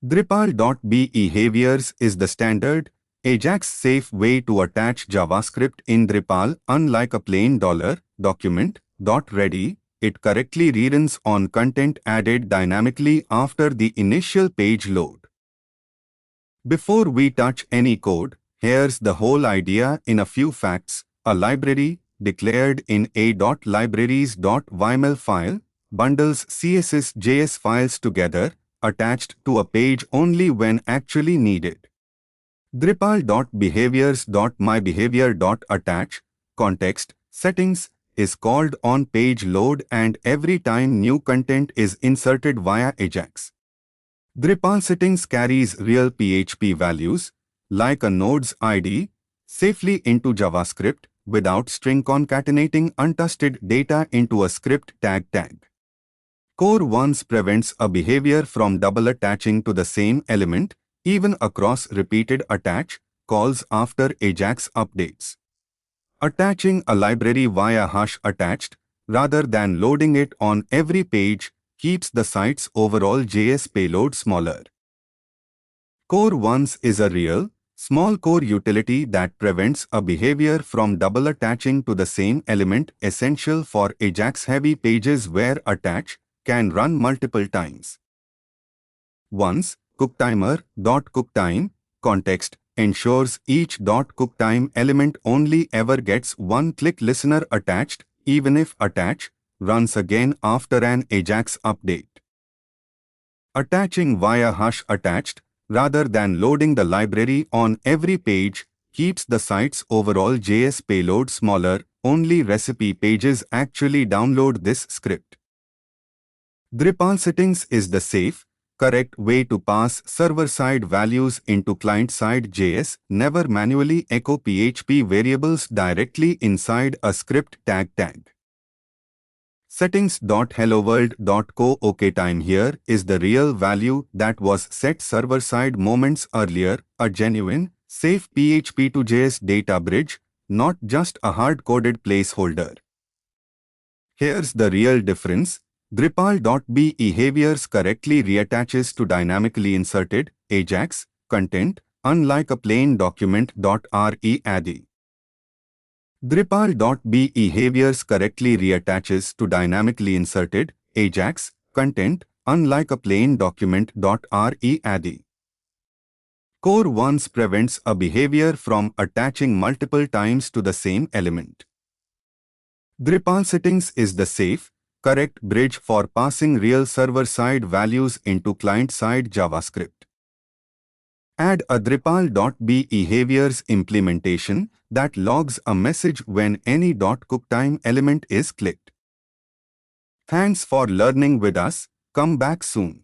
Drupal.behaviors is the standard, AJAX-safe way to attach JavaScript in Drupal. Unlike a plain $document.ready, it correctly reruns on content added dynamically after the initial page load. Before we touch any code, here's the whole idea in a few facts. A library, declared in a.libraries.yml file, bundles CSS.js files together, attached to a page only when actually needed. Drupal.behaviors.myBehavior.attach, context, settings, is called on page load and every time new content is inserted via AJAX. DrupalSettings carries real PHP values, like a node's ID, safely into JavaScript without string concatenating untested data into a script tag. Core once prevents a behavior from double attaching to the same element, even across repeated attach calls after AJAX updates. Attaching a library via #attached, rather than loading it on every page, keeps the site's overall JS payload smaller. Core once is a real, small core utility that prevents a behavior from double attaching to the same element, essential for AJAX-heavy pages where attach can run multiple times. Once, cooktimer.cookTime, context, ensures each .cookTime element only ever gets one click listener attached, even if attach runs again after an AJAX update. Attaching via #attached, rather than loading the library on every page, keeps the site's overall JS payload smaller. Only recipe pages actually download this script. DrupalSettings is the safe, correct way to pass server-side values into client-side JS. Never manually echo PHP variables directly inside a script tag. Settings.helloWorld.cookTime here is the real value that was set server-side moments earlier, a genuine, safe PHP-to-JS data bridge, not just a hard-coded placeholder. Here's the real difference. Drupal.behaviors correctly reattaches to dynamically inserted AJAX content, unlike a plain document.ready. Drupal.behaviors correctly reattaches to dynamically inserted AJAX content, unlike a plain document.ready. Core once prevents a behavior from attaching multiple times to the same element. DrupalSettings is the safe, correct bridge for passing real server-side values into client-side JavaScript. Add a Drupal.behaviors implementation that logs a message when any .cookTime element is clicked. Thanks for learning with us. Come back soon.